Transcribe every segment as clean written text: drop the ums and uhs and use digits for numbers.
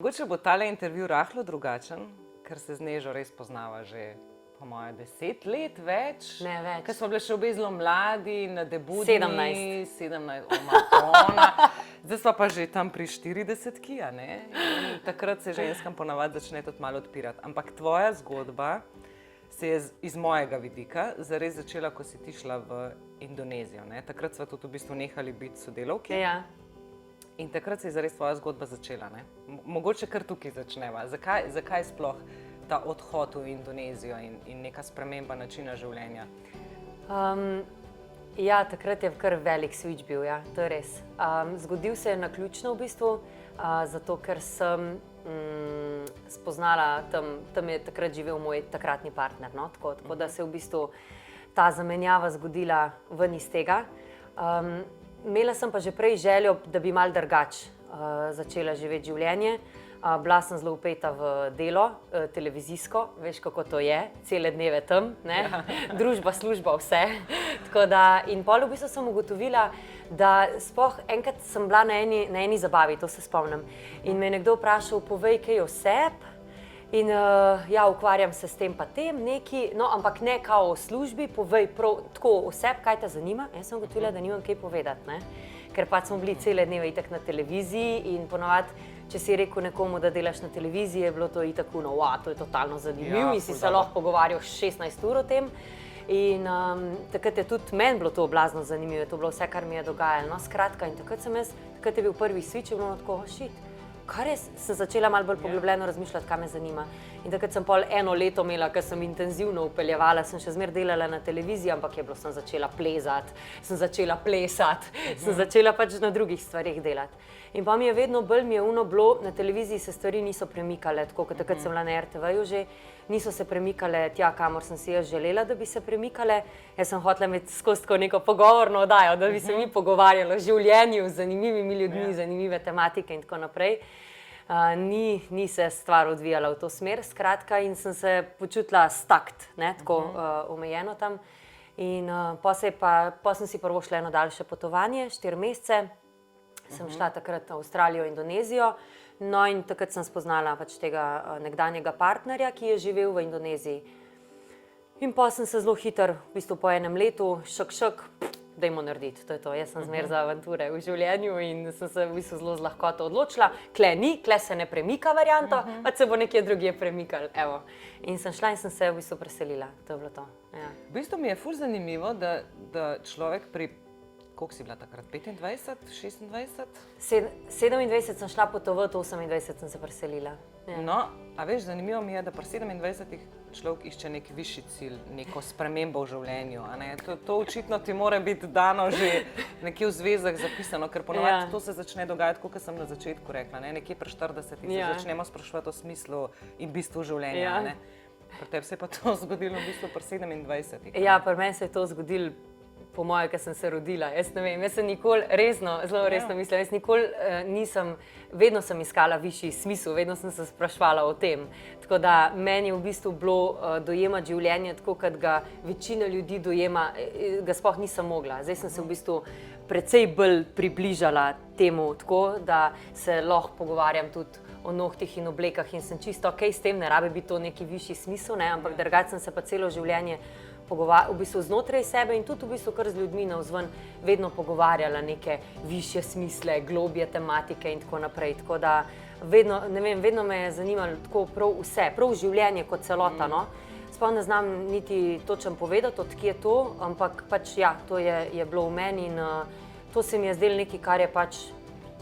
Mogoče bo tale intervju rahlo drugačen, ker se z Nežo res poznava že po moje 10 let več. Ne več. Ker smo bili še obe zelo mladi, na debutni. 17. Zdaj smo pa že tam pri 40-ki, a ne? In takrat se ženskam ponavadi začne tudi malo odpirati. Ampak tvoja zgodba se je iz mojega vidika zares začela, ko si ti šla v Indonezijo, ne? Takrat sva tudi v bistvu nehali biti sodelavki. Ja. In takrat se je zares tvoja zgodba začela, ne? Mogoče kar tukaj začneva. Zakaj sploh ta odhod v Indonezijo in neka sprememba načina življenja? Ja, takrat je kar velik switch bil, ja, to je res. Zgodil se je naključno v bistvu, zato ker sem spoznala, tam je takrat živel moj takratni partner, no? Tako da se je v bistvu ta zamenjava zgodila ven iz tega. Imela sem pa že prej željo, da bi malo drugače začela živeti življenje. Bila sem zelo vpeta v delo, televizijsko, veš kako to je, cele dneve tam, ne? Družba, služba, vse. Tako da, in pol v bistvu sem ugotovila, da sploh enkrat sem bila na eni zabavi, to se spomnim, in me je nekdo vprašal, povej kaj o sebi. In ja, ukvarjam se s tem pa tem neki, no, ampak ne kao o službi, povej prav tako o sebi, kaj te zanima. Jaz sem ugotovila, da nimam kaj povedati, ne? Ker pač smo bili cele dneve itak na televiziji in ponovadi, če si rekel nekomu, da delaš na televiziji, je bilo to itak to je totalno zanimivo in si se lahko pogovarjal 16 ur o tem. In takrat je tudi meni bilo to blazno zanimivo, to je bilo vse, kar mi je dogajalo. No, skratka, in takrat je bil prvi switch, je bilo tako, kar res, sem začela malo bolj poglobljeno razmišljati, kaj me zanima. In takrat sem pol eno leto imela, ker sem intenzivno upeljevala, sem še zmeraj delala na televiziji, ampak sem začela plezati, sem začela plesati, sem začela pač na drugih stvarih delati. In pa mi je vedno bolj bilo, na televiziji se stvari niso premikale, tako kot takrat sem bila na RTV-ju že, niso se premikale tja, kamor sem si jaz želela, da bi se premikale. Jaz sem hotela imeti skozi tako neko pogovorno oddajo, da bi se mi pogovarjali o življenju z zanimivimi ljudmi, zanimive tematike in tako naprej. Ni se stvar odvijala v to smer, skratka, in sem se počutila stakt, ne, tako omejeno tam. In po sem si prvo šla eno daljše potovanje, 4 mesece, sem šla takrat v Avstralijo, Indonezijo, no in takrat sem spoznala pač tega nekdanjega partnerja, ki je živel v Indoneziji. In po sem se zelo hitro, v bistvu po enem letu, dajmo narediti, to je to. Jaz sem zmer za avanture v življenju in sem se v bistvu zelo z lahkoto odločila. Kle se ne premika varianta, pa se bo nekje drugje premikal, evo. In sem šla in sem se v bistvu preselila, to je bilo to. Ja. V bistvu mi je ful zanimivo, da človek koliko si bila takrat, 25, 26? 27 sem šla potovati, 28 sem se preselila. Ja. No, a veš, zanimivo mi je, da pri 27 človek išče nek višji cilj, neko spremembo v življenju. A ne? To očitno ti mora biti dano že nekje v zvezah zapisano, ker ponovadi to se začne dogajati, kot sem na začetku rekla, ne? Nekje pri 40 se začnemo spraševati o smislu in bistvu življenja. Ne? Pri tebi se je pa to zgodilo v bistvu pri 27. Ja, pri meni se je to zgodilo po moje, ker sem se rodila. Jaz ne vem, jaz sem nikoli zelo resno mislila, jaz nikoli vedno sem iskala višji smisel, vedno sem se spraševala o tem. Tako da meni je v bistvu bilo dojemati življenje tako, kot ga večina ljudi dojema, ga sploh nisem mogla. Zdaj sem se v bistvu precej bolj približala temu, tako da se lahko pogovarjam tudi o nohtih in oblekah in sem čisto okej s tem, ne rabi biti to neki višji smisel, ne, ampak drugače sem se pa celo življenje v bistvu znotraj sebe in tudi v bistvu kar z ljudmi navzven vedno pogovarjala neke višje smisle, globje tematike in tako naprej. Tako da vedno, ne vem, vedno me je zanimalo tako prav vse, prav življenje kot celota, no. Sploh ne znam niti točno povedati, od kje je to, ampak pač ja, to je bilo v meni in to se mi je zdelo nekaj, kar je pač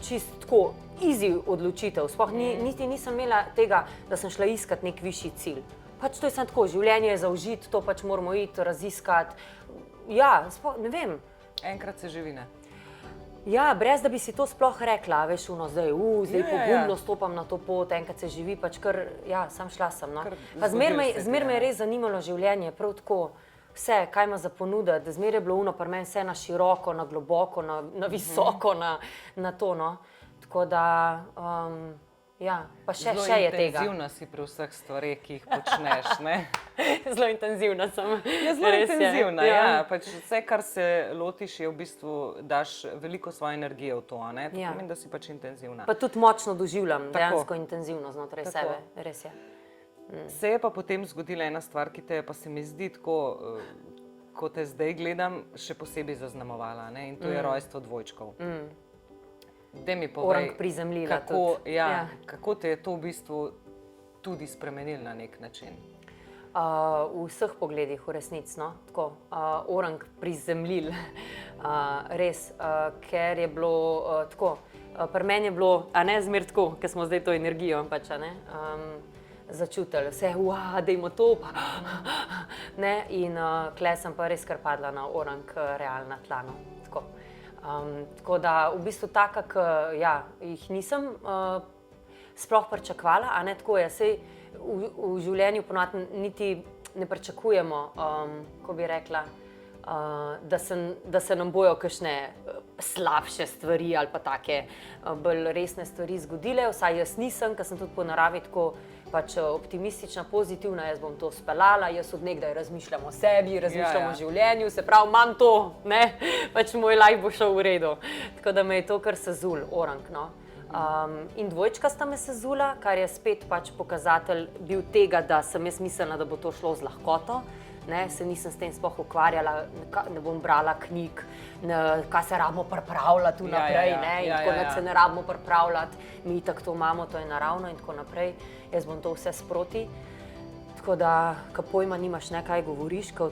čisto tako easy odločitev. Sploh niti nisem imela tega, da sem šla iskat nek višji cilj. Pač to je samo tako, življenje je zaužiti, to pač moramo iti, raziskati. Ja, ne vem. Enkrat se živi, ne? Ja, brez da bi si to sploh rekla, veš, zdaj pogumno stopam na to pot, enkrat se živi, pač kar, ja, sam šla sem, no. Pa zmer me je res zanimalo življenje, prav tako, vse, kaj ima za ponuditi, zmer je bilo pri meni vse na široko, na globoko, na visoko, na to, no. Tako da, Ja, pa še Zelo je tega. intenzivna si pri vseh stvareh, ki jih počneš. Ne? Zelo intenzivna sem. Zelo Res je. intenzivna, ja. Pač vse, kar se lotiš, je v bistvu daš veliko svoje energije v to, a ne? To Ja. pomeni, da si pač intenzivna. Pa tudi močno doživljam Tako. dejansko intenzivno znotraj Tako. sebe. Res je. Se je pa potem zgodila ena stvar, ki te je pa se mi zdi tako, ko te zdaj gledam, še posebej zaznamovala, ne? In to je rojstvo dvojčkov. Daj mi povej, Orang prizemljiva kako, tudi. ja, Ja. kako te je to v bistvu tudi spremenilo na nek način? V vseh pogledih, v resnici, no? Tako, orang prizemljil, res, ker je bilo tako, pri meni je bilo, a ne zmer tako, ker smo zdaj to energijo, pač, a ne, začutili vse, dajmo to, pa, ne, in kle sem pa res kar padla na orang realna tla, no, tako. Tako da v bistvu taka, ja, jih nisem sploh pričakovala, a ne tako je, sej v življenju ponavadi niti ne pričakujemo, ko bi rekla, da se nam bojo kakšne slabše stvari ali pa take bolj resne stvari zgodile, vsaj jaz nisem, ker sem tudi po naravi tako pač optimistična, pozitivna, jaz bom to speljala, jaz od nekdaj razmišljam o sebi, razmišljam o življenju, se pravi, imam to, ne, pač moj life bo šel v redu. Tako da me je to kar sezul, orang, no. In dvojčka sta me sezula, kar je spet pač pokazatelj bil tega, da sem jaz mislila, da bo to šlo z lahkoto. Ne, se nisem s tem sploh ukvarjala, ne bom brala knjig, kaj se rabimo pripravljati vnaprej, in tako da se ne rabimo pripravljati, mi tako to imamo, to je naravno in tako naprej. Jaz bom to vse sproti. Tako da, ko pojma nimaš, ne, kaj govoriš, ko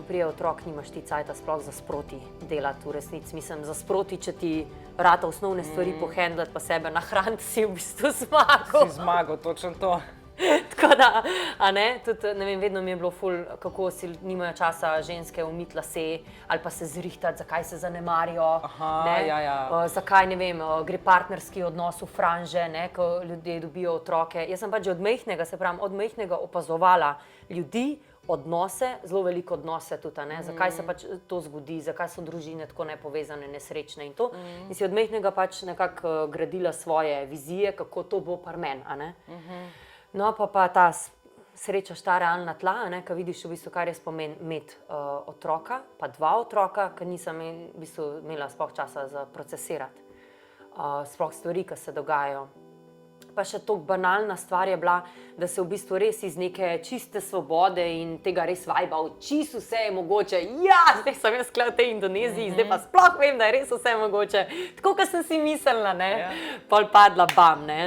prije otrok, nimaš ti cajta sploh za sproti delati v resnici. Mislim, za sproti, če ti rata osnovne stvari pohendlati pa sebe nahraniti, si v bistvu zmagal. Si zmagal, točno to. Tako da, a ne, tudi, ne vem, vedno mi je bilo ful, kako si nimajo časa ženske umiti lase ali pa se zrihtati, zakaj se zanemarijo, zakaj, ne vem, gre partnerski odnos v franže, ne, ko ljudje dobijo otroke. Jaz sem pač že od majhnega, se pravim, od majhnega opazovala ljudi, odnose, zelo veliko odnose tudi, ne, zakaj se pač to zgodi, zakaj so družine tako nepovezane, nesrečne in to. In si od majhnega pač nekako gradila svoje vizije, kako to bo pri meni, a ne. No, pa ta srečaš ta realna tla, ko vidiš v bistvu, kar je spomen imeti otroka, pa dva otroka, ker nisem v bistvu imela sploh časa za procesirati sploh stvari, ki se dogajajo. Pa še toliko banalna stvar je bila, da se v bistvu res iz neke čiste svobode in tega res vajba, čisto vse je mogoče. Ja, zdaj sem jaz v tej Indoneziji, zdaj pa sploh vem, da je res vse mogoče. Tako, kot sem si mislila, ne. Pol padla bam, ne,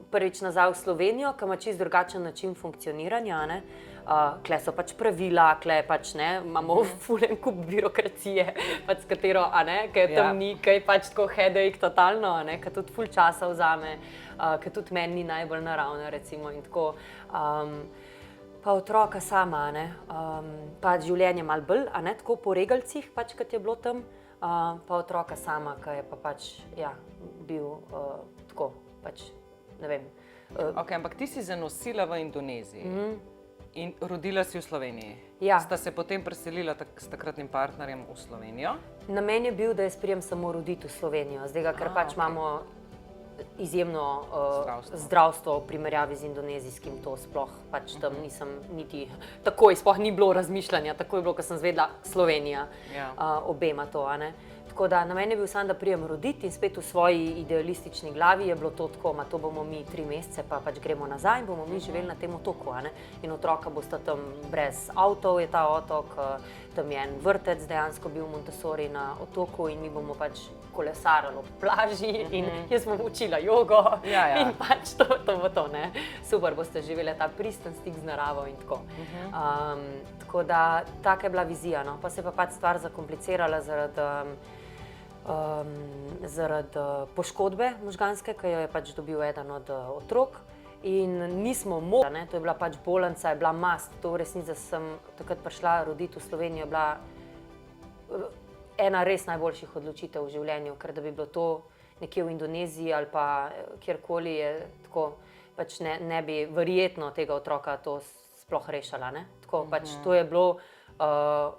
prvič nazaj v Slovenijo, ki ima čisto drugačen način funkcioniranja, ne. Kle so pač pravila, kle pač ne, imamo fulen kup birokracije, pač s katero, a ne, ker tam ni, kaj pač tako headache totalno, a ne, ker tudi ful časa vzame, ker tudi meni ni najbolj naravno, recimo, in tako. Pa otroka sama, a ne, pa življenje malo bolj, a ne, tako po regalcih, pač, kot je bilo tam, pa otroka sama, ki je pa pač, ja, bil tako, pač, ne vem. Ok, ampak ti si zanosila v Indoneziji. In rodila si v Sloveniji. Ja. Sta se potem preselila s takratnim partnerjem v Slovenijo? Namen je bil, da jaz prijem samo roditi v Slovenijo, zdaj ker pač imamo izjemno zdravstvo v primerjavi z indonezijskim, to sploh pač tam nisem niti takoj, sploh ni bilo razmišljanja, takoj je bilo, ko sem zvedela Slovenija, obema to, a ne. Tako da namen je bil sam, da prijem roditi in spet v svoji idealistični glavi je bilo to tako, to bomo mi 3 mesece, pa pač gremo nazaj in bomo mi živeli na tem otoku, a ne. In otroka bosta tam brez avtov, je ta otok, tam je en vrtec dejansko bil Montessori na otoku in mi bomo pač kolesarili ob plaži in jaz bom učila jogo in pač to bo to, ne. Super, boste živeli ta pristen stik z naravo in tako. Tako da, taka je bila vizija, no. Pa se je pa pač stvar zakomplicirala zaradi poškodbe možganske, ki jo je pač dobil eden od otrok. In nismo mogli, ne, to je bila pač bolnica, je bila mast, to v resnici, da sem takrat prišla roditi v Slovenijo, je bila ena res najboljših odločitev v življenju, ker da bi bilo to nekje v Indoneziji ali pa kjerkoli je tako, pač ne bi verjetno tega otroka to sploh rešala, ne. Tako pač to je bilo,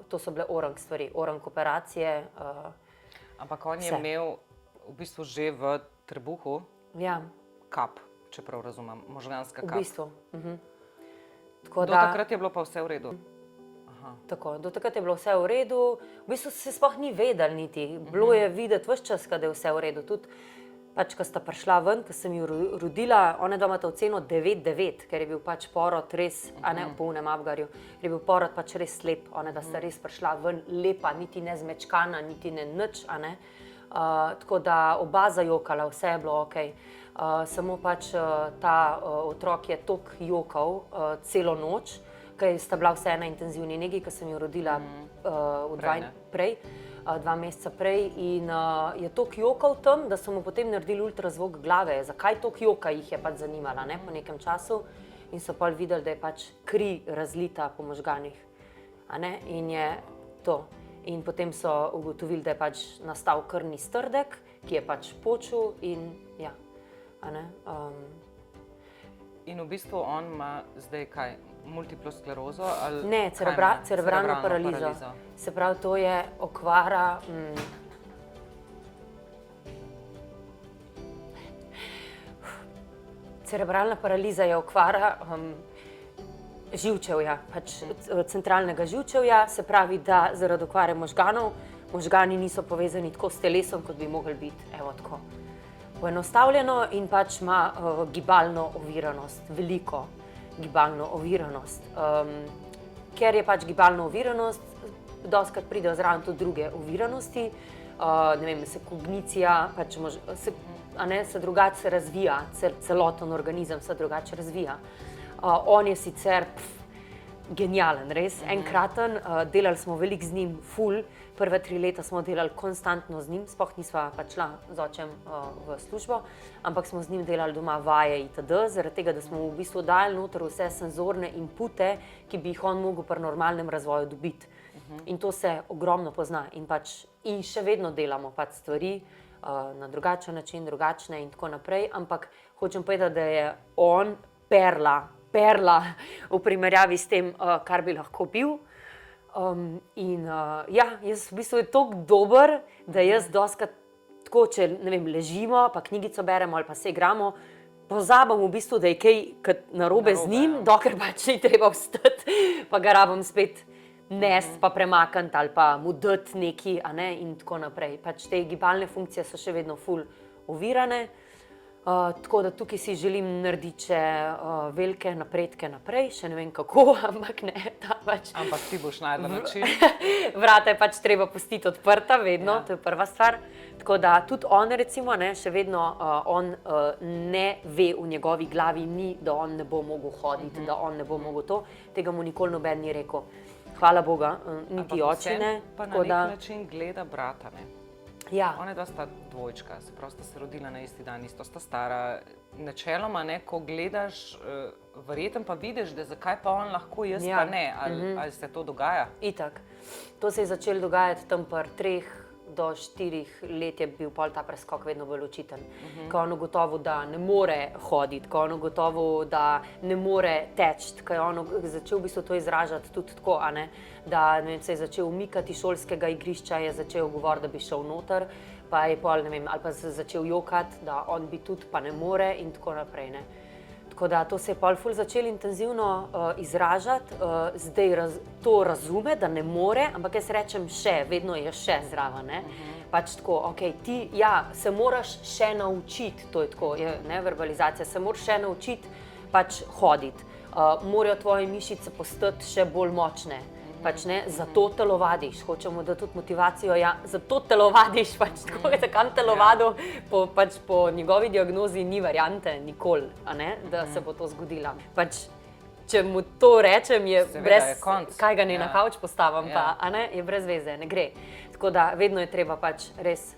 to so bile orang stvari, orang operacije. Ampak on je imel v bistvu že v trebuhu kap, če prav razumem, možganska kap. V bistvu. Tako Do takrat je bilo pa vse v redu. Tako, do takrat je bilo vse v redu, v bistvu se sploh ni vedel niti. Bilo je videti ves čas, da je vse v redu. Tudi, pač, ko sta prišla ven, ko sem jo rodila, ona dva imata oceno 9,9, ker je bil pač porod res, a ne v polnem Abgarju, ker je bil porod pač res lep, ona da sta res prišla ven lepa, niti ne zmečkana, niti ne nič, a ne. Tako da oba zajokala, vse je bilo ok. Samo pač ta otrok je toliko jokal celo noč, ker sta bila vse na intenzivni negi, ko sem jo rodila prej. 2 meseca prej in je toliko jokal tam, da so mu potem naredili ultrazvok glave. Zakaj toliko joka jih je pač zanimala, ne, po nekem času in so pa videli, da je pač kri razlita po možganih, a ne, in je to. In potem so ugotovili, da je pač nastal krvni strdek, ki je pač počil in ja, a ne. In v bistvu on ima zdaj kaj? Multiplo sklerozo? Ali ne, cerebralno paralizo. Se pravi, to je okvara. Cerebralna paraliza je okvara živčevja, pač centralnega živčevja, se pravi, da zaradi okvare možganov, možgani niso povezani tako s telesom, kot bi mogli biti. Evo tako. Poenostavljeno in pač ima gibalno oviranost, veliko gibalno oviranost. Ker je pač gibalna oviranost, dostikrat pridejo zraven tudi druge oviranosti, ne vem, se kognicija, pač se drugače razvija, celoten organizem se drugače razvija. On je sicer genijalen, res, enkraten, delali smo veliko z njim, ful, prve 3 leta smo delali konstantno z njim, sploh nisva pač šla z očem v službo, ampak smo z njim delali doma vaje itd., zaradi tega, da smo v bistvu dali noter vse senzorne inpute, ki bi jih on mogel pri normalnem razvoju dobiti. In to se ogromno pozna in še vedno delamo pač stvari na drugačen način, drugačne in tako naprej, ampak hočem povedati, da je on perla v primerjavi s tem, kar bi lahko bil. Jaz v bistvu je toliko dober, da jaz dostikrat tako, če ne vem, ležimo, pa knjigico beremo ali pa se igramo, pozabim v bistvu, da je kaj narobe z njim, dokler pač ni treba vstati, pa ga rabim spet nest, pa premakniti ali pa mu dati nekaj, a ne, in tako naprej. Pač te gibalne funkcije so še vedno ful ovirane. Tako da tukaj si želim narediti še velike napredke naprej, še ne vem kako, ampak ne, ta pač. Ampak ti boš našla način. Vrata je pač treba pustiti odprta vedno, to je prva stvar. Tako da tudi on recimo, ne, še vedno on ne ve, v njegovi glavi ni, da on ne bo mogel hoditi, da on ne bo mogel to, tega mu nikoli noben ni rekel. Hvala Boga, niti oče ne. Pa na nek način gleda brata, ne? Ja. Ona dva sta dvojčka, se pravi, sta se rodila na isti dan, isto sta stara. Načeloma, ne, ko gledaš, verjetno pa vidiš, da zakaj pa on lahko, jaz pa ne. Ali se to dogaja? Itak. To se je začelo dogajati tam pri 3 do 4 let je bil pol ta preskok vedno bolj očiten. Ko je on ugotovil, da ne more hoditi, ko je on ugotovil, da ne more teči, ko je on začel v bistvu to izražati tudi tako, a ne, da ne vem, se je začel umikati iz šolskega igrišča, je začel govoriti, da bi šel noter, pa je pol, ne vem, ali pa se začel jokati, da on bi tudi, pa ne more in tako naprej, ne. Tako da to se je pol ful začel intenzivno izražati, zdaj to razume, da ne more, ampak jaz rečem še, vedno je še zraven, ne. Pač tako, okej, ti, ja, se moraš še naučiti, to je tako, je, ne, verbalizacija, se moraš še naučiti pač hoditi. Morajo tvoje mišice postati še bolj močne. Pač ne, zato telovadiš, hočemo dati tudi motivacijo, ja, zato telovadiš, pač tako, da kam telovadu, pač po njegovi diagnozi ni variante nikoli, a ne, da se bo to zgodila. Pač, če mu to rečem, je brez, kaj ga ne na kavč postavim, pa, a ne, je brez veze, ne gre. Tako da vedno je treba pač res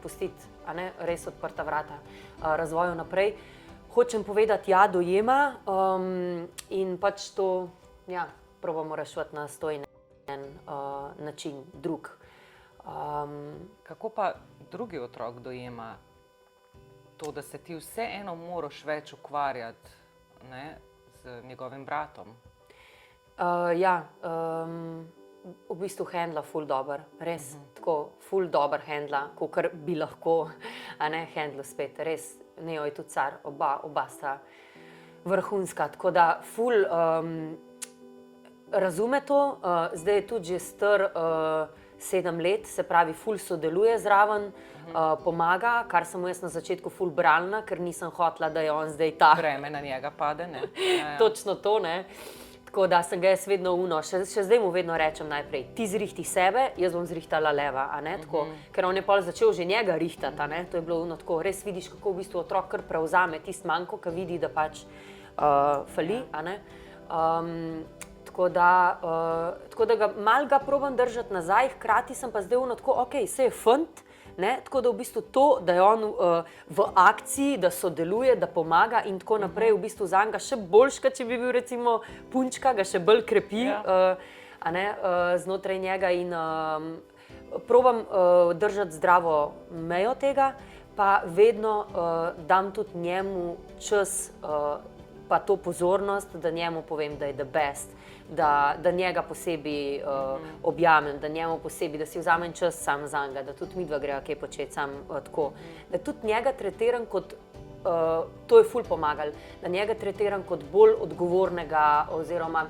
pustiti, a ne, res odprta vrata razvoju naprej. Hočem povedati, ja, dojema in pač to, ja, probamo rešiti na stojen način, drug. Kako pa drugi otrok dojema to, da se ti vseeno moraš več ukvarjati, ne, z njegovim bratom? Ja, v bistvu handla ful dober, res tako ful dober handla, kakor bi lahko, a ne, handlu spet, res Neo je tudi car, oba sta vrhunska, tako da ful razume to, zdaj je tudi že star 7 let, se pravi ful sodeluje zraven, pomaga, kar sem mu jaz na začetku ful bralna, ker nisem hotela, da je on zdaj ta. Breme na njega pade, ne? Točno to, ne. Tako da sem ga jaz vedno še zdaj mu vedno rečem najprej, ti zrihti sebe, jaz bom zrihtala leva, a ne, tako, ker on je pol začel že njega rihtati, a ne, to je bilo tako, res vidiš, kako v bistvu otrok kar prevzame tist manjko, ki vidi, da pač fali, a ne. Tako da ga mal ga probam držati nazaj, hkrati sem pa zdaj tako, ok, se je fant, ne, tako da v bistvu to, da je on v akciji, da sodeluje, da pomaga in tako naprej, v bistvu zanj ga še boljška, če bi bil recimo punčka, ga še bolj krepi, a ne, znotraj njega in probam držati zdravo mejo tega, pa vedno dam tudi njemu čas, pa to pozornost, da njemu povem, da je the best, da njega posebej objamem, da njemu posebej, da si vzamem čas sam zanj, da tudi midva greva kaj početi sam tako. Da tudi njega tretiram kot, to je ful pomagalo, da njega tretiram kot bolj odgovornega oziroma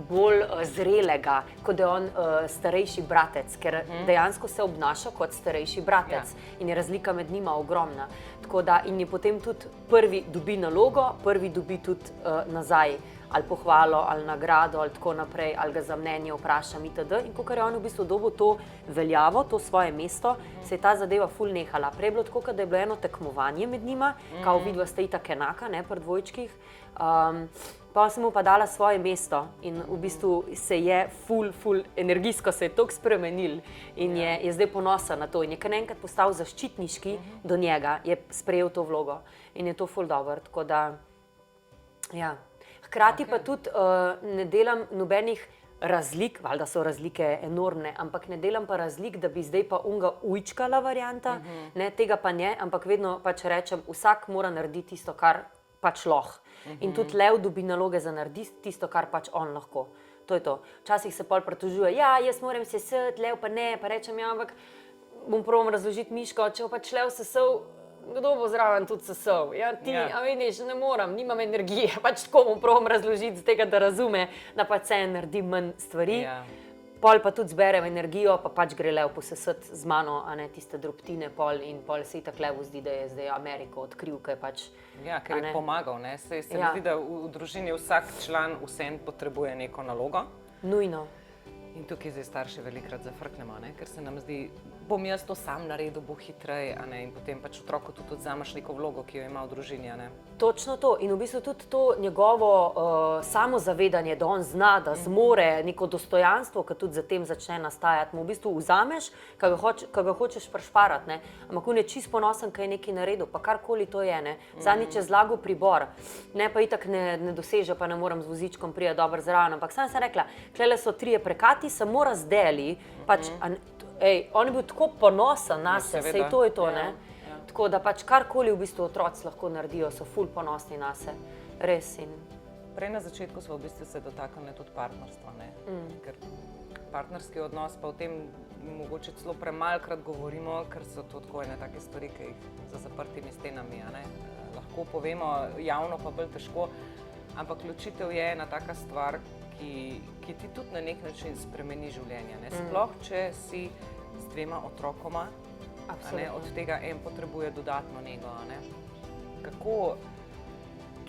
bolj zrelega, kot da je on starejši bratec, ker dejansko se obnaša kot starejši bratec in je razlika med njima ogromna. Tako da in je potem tudi prvi dobi nalogo, prvi dobi tudi nazaj ali pohvalo, ali nagrado, ali tako naprej, ali ga za mnenje vprašam itd. In kakor je on v bistvu dobil to veljavo, to svoje mesto, se je ta zadeva ful nehala. Prej je bilo tako, da je bilo eno tekmovanje med njima, kao vidva sta itak enaka, ne, pri dvojčkih. Pa sem mu pa dala svoje mesto in v bistvu se je ful energijsko se je toliko spremenil in je zdaj ponosen na to in je kar enkrat postal zaščitniški do njega, je sprejel to vlogo in je to ful dobro, tako da, ja. Hkrati pa tudi ne delam nobenih razlik, valjda so razlike enormne, ampak ne delam pa razlik, da bi zdaj pa unga ujčkala varianta, ne, tega pa ne, ampak vedno pač rečem, vsak mora narediti tisto, kar pač lahko. In tudi lev dobi naloge za narediti tisto, kar pač on lahko. To je to. Včasih se pol pritožuje, ja, jaz moram sesati, lev pa ne, pa rečem, ja, ampak bom probam razložiti Miško, če bo pač lev sesal, kdo bo zraven tudi sesal? Ja, ti, a vidiš, ne moram, nimam energije, pač tako bom probam razložiti z tega, da razume, da pač se naredi manj stvari. Pol pa tudi zberem energijo, pa pač gre lev posesati z mano, a ne tiste drobtine pol in pol se itak levu zdi, da je zdaj Ameriko odkril, kaj pač. Ja, ker je pomagal, ne, se mi zdi, da v družini vsak član vseeno potrebuje neko nalogo. Nujno. In tukaj zdaj starši velikokrat zafrknemo, ne, ker se nam zdi, bom jaz to sam naredil, bo hitreje, a ne, in potem pač otroku tudi odzameš neko vlogo, ki jo ima v družini, a ne. Točno to in v bistvu tudi to njegovo samozavedanje, da on zna, da zmore neko dostojanstvo, ki tudi za tem začne nastajati, mu v bistvu vzameš, kaj ga hočeš prešparati, ne, ampak on je čisto ponosen, kaj je nekaj naredil, pa karkoli to je, ne, zadnjič je zlagal pribor, ne, pa itak ne doseže, pa ne moram z vozičkom priti dobro zraven, ampak sam sem rekla, klele so 3 prekati, samo razdeli, pač, on je bil tako ponosen na se, sej to je to, ne. Tako da pač karkoli v bistvu otroci lahko naredijo, so ful ponosni na se, res in. Prej na začetku smo v bistvu se dotaknili tudi partnerstva, ne, ker partnerski odnos pa o tem mogoče celo premalokrat govorimo, ker so to tako ene take stvari, ki jih za zaprtimi stenami, a ne, lahko povemo, javno pa bolj težko, ampak ločitev je ena taka stvar, ki ti tudi na nek način spremeni življenje, ne, sploh če si z 2 otrokoma, ne, od tega en potrebuje dodatno nego, ne.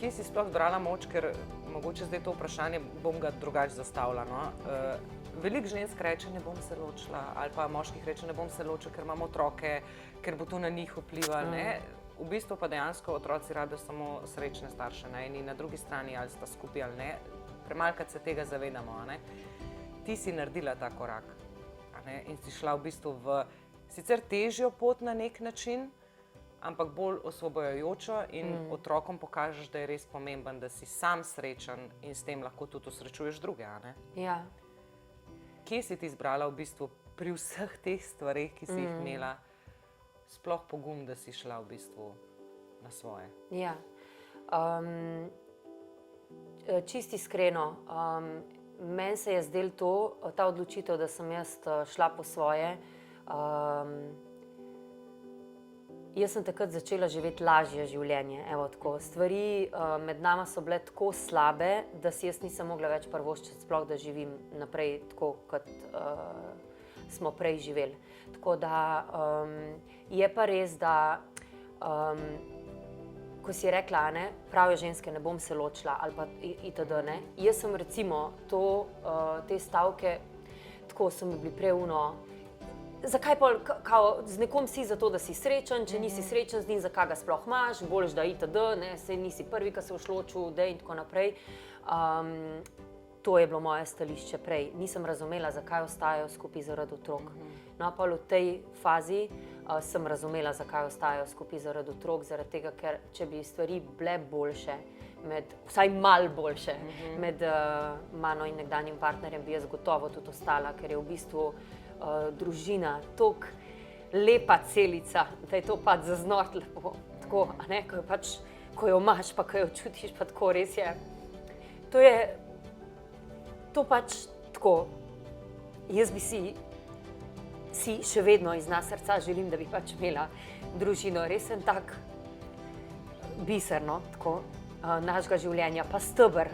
Kje si sploh zbrala moč, ker mogoče zdaj to vprašanje bom ga drugače zastavila, no. Veliko žensk reče, ne bom se ločila, ali pa moških reče, ne bom se ločila, ker imam otroke, ker bo to na njih vplivalo, ne. V bistvu pa dejansko otroci rabijo samo srečne starše, ne, in na drugi strani ali sta skupaj ali ne, premalokrat se tega zavedamo, a ne. Ti si naredila ta korak, a ne, in si šla v bistvu v sicer težjo pot na nek način, ampak bolj osvobojajočo in otrokom pokažeš, da je res pomemben, da si sam srečen in s tem lahko tudi osrečuješ druge, a ne? Ja. Kje si ti zbrala v bistvu pri vseh teh stvareh, ki si jih imela, sploh pogum, da si šla v bistvu na svoje? Ja. Čisto iskreno, meni se je zdelo to, ta odločitev, da sem jaz šla po svoje, Jaz sem takrat začela živeti lažje življenje. Evo, tako. Stvari med nama so bile tako slabe, da si jaz nisem mogla več privoščiti, sploh da živim naprej tako, kot smo prej živeli. Tako da je pa res, da ko si rekla, ne, prave ženske, ne bom se ločila ali pa itd. Ne. Jaz sem recimo te stavke, tako so mi bili preuno, zakaj pa z nekom si zato, da si srečen, če nisi srečen z njim, zakaj ga sploh imaš, boljš da itd., ne, saj nisi prvi, ki se boš ločil, da in tako naprej. To je bilo moje stališče prej. Nisem razumela, zakaj ostajajo skupaj zaradi otrok. No, pa v tej fazi sem razumela, zakaj ostajajo skupaj zaradi otrok, zaradi tega, ker če bi stvari bile boljše, vsaj malo boljše, med mano in nekdanjim partnerjem, bi jaz gotovo tudi ostala, ker je v bistvu družina toliko lepa celica, da je to pač zaznort lepo. Tako, a ne, ko jo imaš, pa ko jo čutiš, pa tako res je. To pač tako. Jaz bi si še vedno iz nas srca želim, da bi pač imela družino. Res en tak biser, no, tako, našega življenja, pa steber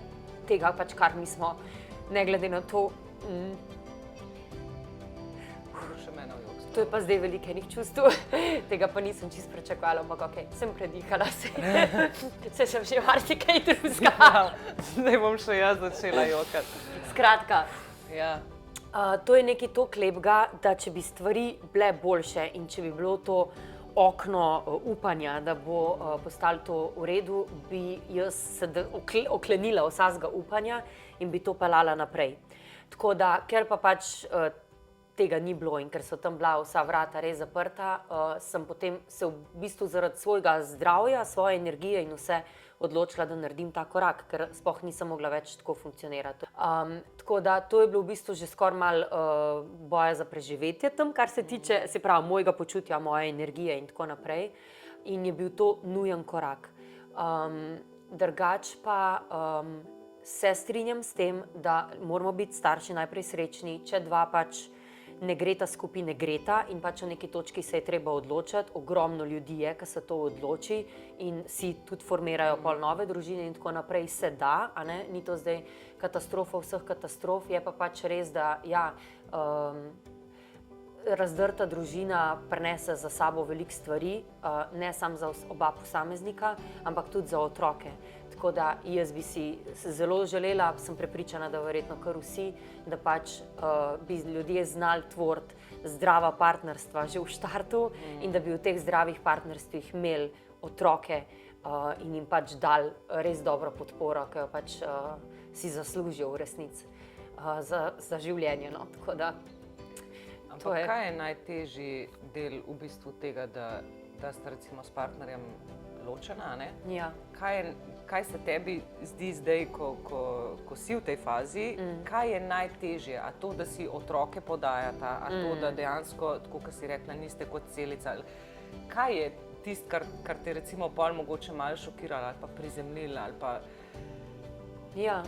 tega pač, kar mi smo, ne glede na to. To je pa zdaj veliko enih čustev, tega pa nisem čisto pričakovala, ampak okej, sem predihala se. Se sem že marsikaj drugega. Zdaj bom še jaz začela jokati. Skratka, Ja. to je nekaj toliko lepega, da če bi stvari bile boljše in če bi bilo to okno upanja, da bo postalo to v redu, bi jaz se oklenila vsakega upanja in bi to peljala naprej. Tako da, ker pa pač tega ni bilo in ker so tam bila vsa vrata res zaprta, sem potem se v bistvu zaradi svojega zdravja, svoje energije in vse odločila, da naredim ta korak, ker sploh nisem mogla več tako funkcionirati. Tako da to je bilo v bistvu že skoraj malo boja za preživetje tam, kar se tiče, se pravi, mojega počutja, moje energije in tako naprej. In je bil to nujen korak. Drugač pa se strinjam s tem, da moramo biti starši najprej srečni, če dva pač ne greta skupaj, ne greta in pač v neki točki se je treba odločiti. Ogromno ljudi je, ki se to odloči in si tudi formirajo pol nove družine in tako naprej, se da, a ne, ni to zdaj katastrofa vseh katastrof, je pa pač res, da ja, razdrta družina prinese za sabo veliko stvari, ne samo za oba posameznika, ampak tudi za otroke. Tako da jaz bi si zelo želela, sem prepričana, da verjetno kar vsi, da pač bi ljudje znali tvoriti zdrava partnerstva že v štartu in da bi v teh zdravih partnerstvih imeli otroke in jim pač dali res dobro podporo, ki jo pač si zaslužijo v resnici za življenje. No. Tako da, Ampak kaj je najtežji del v bistvu tega, da sta recimo s partnerjem ločena, ne? ja. Kaj se tebi zdi zdaj, ko si v tej fazi, kaj je najtežje? A to, da si otroke podajata, a to, da dejansko, tako kot si rekla, niste kot celica? Kaj je tisto, kar te recimo pol mogoče malo šokiralo ali pa prizemljilo? Ali pa... Ja,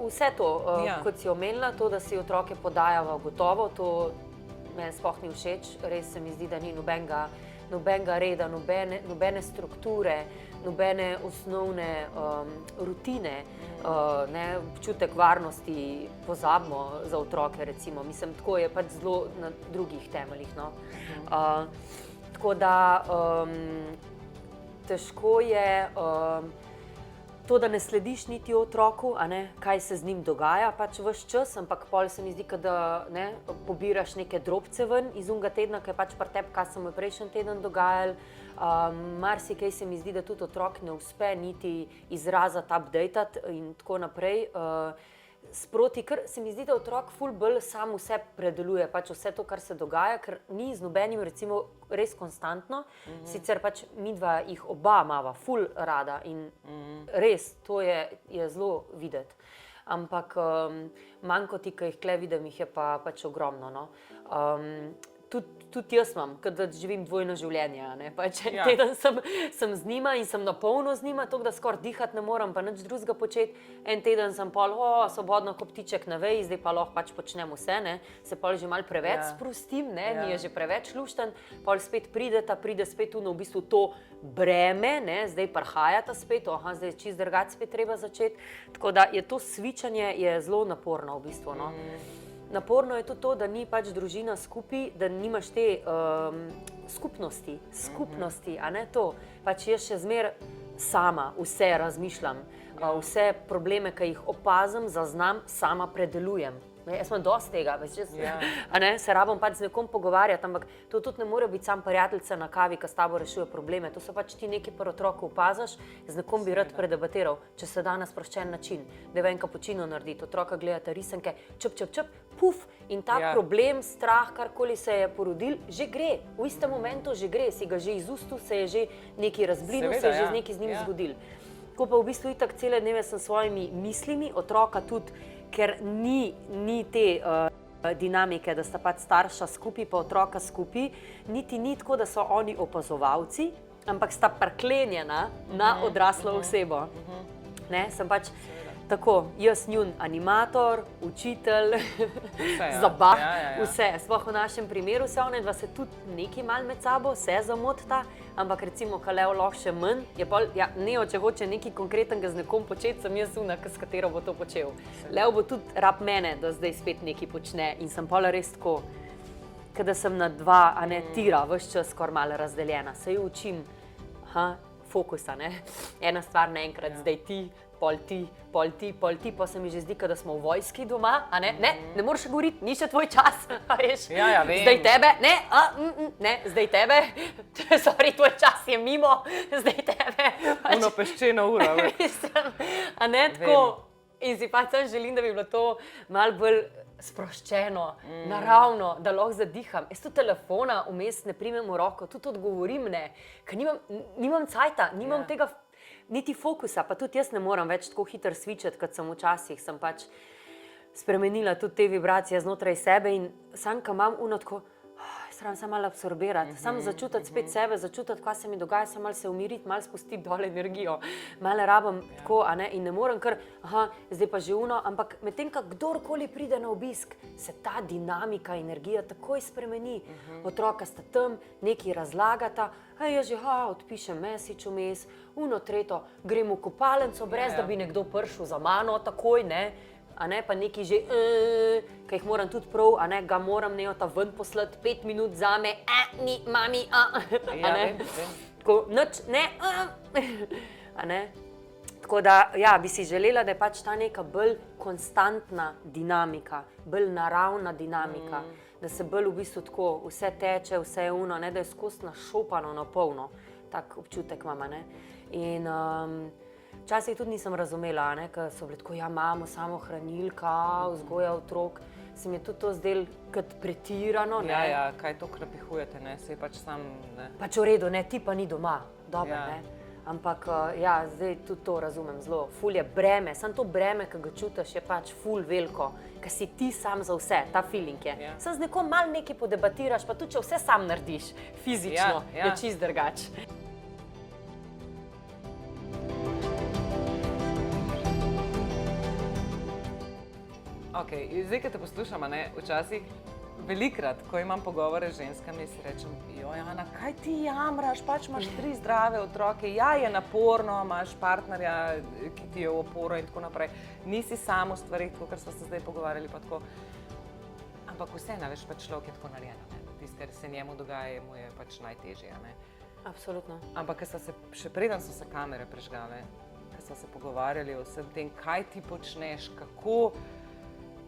vse to, kot si omenila, to, da si otroke podajava gotovo, to meni sploh ni všeč. Res se mi zdi, da ni nobenega reda, nobene strukture, nobene osnovne rutine, občutek varnosti pozabimo za otroke, recimo. Mislim, tako je pač zelo na drugih temeljih. No. Tako da težko je to, da ne slediš niti otroku, a ne, kaj se z njim dogaja pač ves čas, ampak pol se mi zdi, da ne, pobiraš neke drobce ven iz unga tedna, ki je pač pri tebi, kaj se mu je prejšnji teden dogajalo. Marsikaj se mi zdi, da tudi otrok ne uspe niti izraziti, updatati in tako naprej. Sproti, ker se mi zdi, da otrok ful bolj sam vse predeluje, pač vse to, kar se dogaja, ker ni z nobenim recimo res konstantno, sicer pač midva jih oba imava ful rada in res, to je zelo videti. Ampak manjko ti, ki jih tule vidim, jih je pa pač ogromno. No. tudi jaz imam, da živim dvojno življenje. Pač Ja. teden sem z njima in sem na polno z njima, tako da skoraj dihati ne morem, pa nič drugega početi. En teden sem pol, svobodno kot ptiček na veji, zdaj pa lahko pač počnem vse, ne. Se pol že malo preveč sprostim, ne, mi je že preveč lušten, pol spet pride spet v bistvu to breme, ne, zdaj prihajata spet, zdaj je čisto drugače spet treba začeti. Tako da je to svičanje je zelo naporno v bistvu, no. Naporno je tudi to, da ni pač družina skupaj, da nimaš te skupnosti, a ne to. Pač jaz še zmeraj sama vse razmišljam, vse probleme, ki jih opazim, zaznam, sama predelujem. Jaz imam dosti tega, se rabim pač z nekom pogovarjati, ampak to tudi ne more biti sam prijateljica na kavi, ki s tabo rešuje probleme. To so pač ti neki pri otroku opaziš, z nekom bi rad predebatiral, če se da na sproščen način, da ve en kapučino narediti, otroka gledate risanke, čup, puf, in ta problem, strah, karkoli se je porodil, že gre, v istem momentu že gre, si ga že iz ustu, se je že nekaj razblinil, se je že nekaj z njim zgodil. Ko pa v bistvu itak cele dneve sem s svojimi mislimi, otroka tudi, ker ni te dinamike, da sta pač starša skupaj, pa otroka skupaj, niti ni tako, da so oni opazovalci, ampak sta priklenjena na odraslo osebo. Ne, sem pač tako, jaz njun animator, učitelj, vse. Sploh v našem primeru se onedva se tudi nekaj malo med sabo, se zamotita, ampak recimo, ko Leo lahko še manj, je pol, Neo, če hoče nekaj konkretnega z nekom početi, sem jaz una, s katero bo to počel. Leo bo tudi rab mene, da zdaj spet nekaj počne in sem pol res tako, kada sem na dva, tira, ves čas skoraj malo razdeljena. Se jo učim, fokusa, ne. Ena stvar naenkrat, zdaj ti, pol ti, pa se mi že zdi, da smo v vojski doma, ne moreš govoriti, ni še tvoj čas, veš, zdaj tebe, zdaj tebe, sorry, tvoj čas je mimo, zdaj tebe. Uno peščeno uro, veš. Tako, in si pač želim, da bi bilo to malo bolj sproščeno, naravno, da lahko zadiham. Jaz tudi telefona vmes ne primem v roko, tudi odgovorim ne, ker nimam cajta, nimam tega niti fokusa, pa tudi jaz ne moram več tako hitro svičati, kot sem včasih, sem pač spremenila tudi te vibracije znotraj sebe in sam, ko imam tako, sram se malo absorbirati, sam začutiti spet sebe, začutiti, kaj se mi dogaja, sam malo se umiriti, malo spustiti dol energijo, malo rabim tako, in ne morem kar, zdaj pa že ampak medtem, ko kdorkoli pride na obisk, se ta dinamika, energija takoj spremeni. Otroka sta tam, nekaj razlagata, jaz že odpišem message vmes, tretjo, grem v kopalnico, brez da bi nekdo prišel za mano takoj, pa neki že, ki jih moram tudi prav, ga moram Neota ven poslati 5 minut zame, ni, mami, Tako, nič, Tako da, bi si želela, da je pač ta neka bolj konstantna dinamika, bolj naravna dinamika, da se bolj v bistvu tako vse teče, vse je da je skozi našopano na polno, tak občutek imam, In včasih tudi nisem razumela, ker so bili tako, imamo samo hranilka, vzgoja otrok, se mi je tudi to zdelo kot pretirano, kaj to napihujete, se je pač sam, Pač v redu, ti pa ni doma, dobro, Ampak, zdaj tudi to razumem zelo, ful je breme, samo to breme, ki ga čutiš, je pač ful veliko, ker si ti sam za vse, ta feeling je. Samo z nekom malo nekaj podebatiraš, pa tudi če vse sam narediš, fizično, je čisto drugače. Zdaj, ko te poslušam, včasih, velikrat, ko imam pogovore z ženskami, si rečem, Ana, kaj ti jamraš, pač imaš 3 zdrave otroke, je naporno, imaš partnerja, ki ti je v oporo in tako naprej, nisi sam v stvarih, tako, kar smo se zdaj pogovarjali, pa tako, ampak vseeno, veš, pač človek je tako narejeno, tisto, kar se njemu dogaja, mu je pač najtežje, Absolutno. Ampak, še preden so se kamere prižgale, ko smo se pogovarjali o vsem tem, kaj ti počneš, kako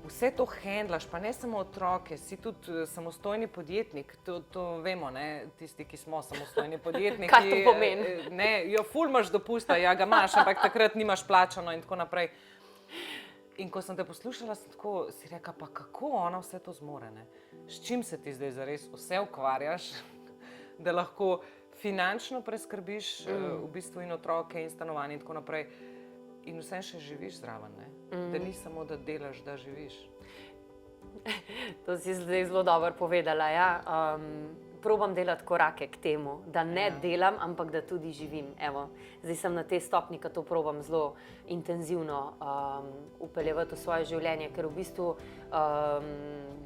vse to handlaš, pa ne samo otroke, si tudi samostojni podjetnik, to vemo, tisti, ki smo samostojni podjetniki. Kaj to pomeni? Ful imaš dopusta, ga imaš, ampak takrat nimaš plačano in tako naprej. In ko sem te poslušala, sem tako si rekla, pa kako ona vse to zmore, S čim se ti zdaj zares vse ukvarjaš, da lahko finančno preskrbiš v bistvu in otroke in stanovanje in tako naprej. In vsem še živiš zraven, Da ni samo, da delaš, da živiš. To si zdaj zelo dobro povedala. Ja. Probam delati korake k temu, da ne delam, ampak da tudi živim. Evo, zdaj sem na tej stopni, ko to probam zelo intenzivno upeljevati v svoje življenje, ker v bistvu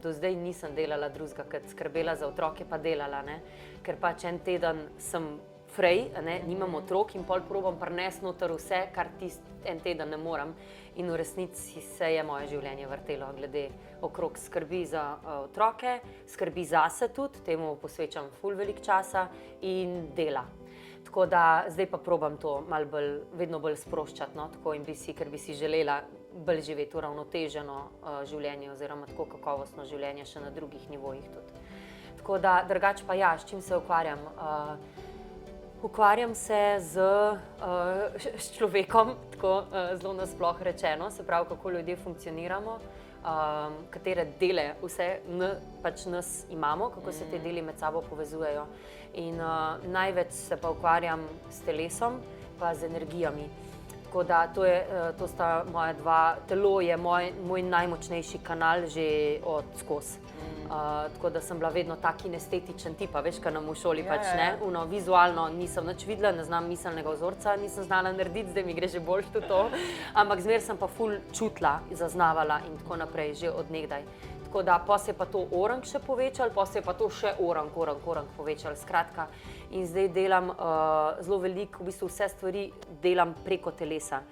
do zdaj nisem delala drugega, kot skrbela za otroke, pa delala. Ne? Ker pač en teden sem frej, nimam otrok in pol probam prinesti noter vse, kar en teden ne morem. In v resnici se je moje življenje vrtelo glede okrog skrbi za otroke, skrbi zase tudi, temu posvečam ful veliko časa in dela. Tako da zdaj pa probam to malo bolj, vedno bolj sproščati, no? Tako in ker bi si želela bolj živeti uravnoteženo življenje oziroma tako kakovostno življenje še na drugih nivojih tudi. Tako da drugače pa ja, s čim se ukvarjam? Ukvarjam se s človekom, tako zelo nasploh rečeno, se pravi, kako ljudje funkcioniramo, katere dele vse pač nas imamo, kako se te deli med sabo povezujejo. In največ se pa ukvarjam s telesom pa z energijami. Tako da to sta moja dva, telo je moj najmočnejši kanal že od skozi. Tako da sem bila vedno tak kinestetičen tip, veš, kar nam v šoli pač ne. Vizualno nisem nič videla, ne znam miselnega vzorca, nisem znala narediti, zdaj mi gre že boljš tudi to. Ampak zmer sem pa ful čutila, zaznavala in tako naprej, že od nekdaj. Tako da pa se je pa to orang še povečal, pa se je pa to še orang povečal, skratka. In zdaj delam zelo veliko, v bistvu vse stvari delam preko telesa.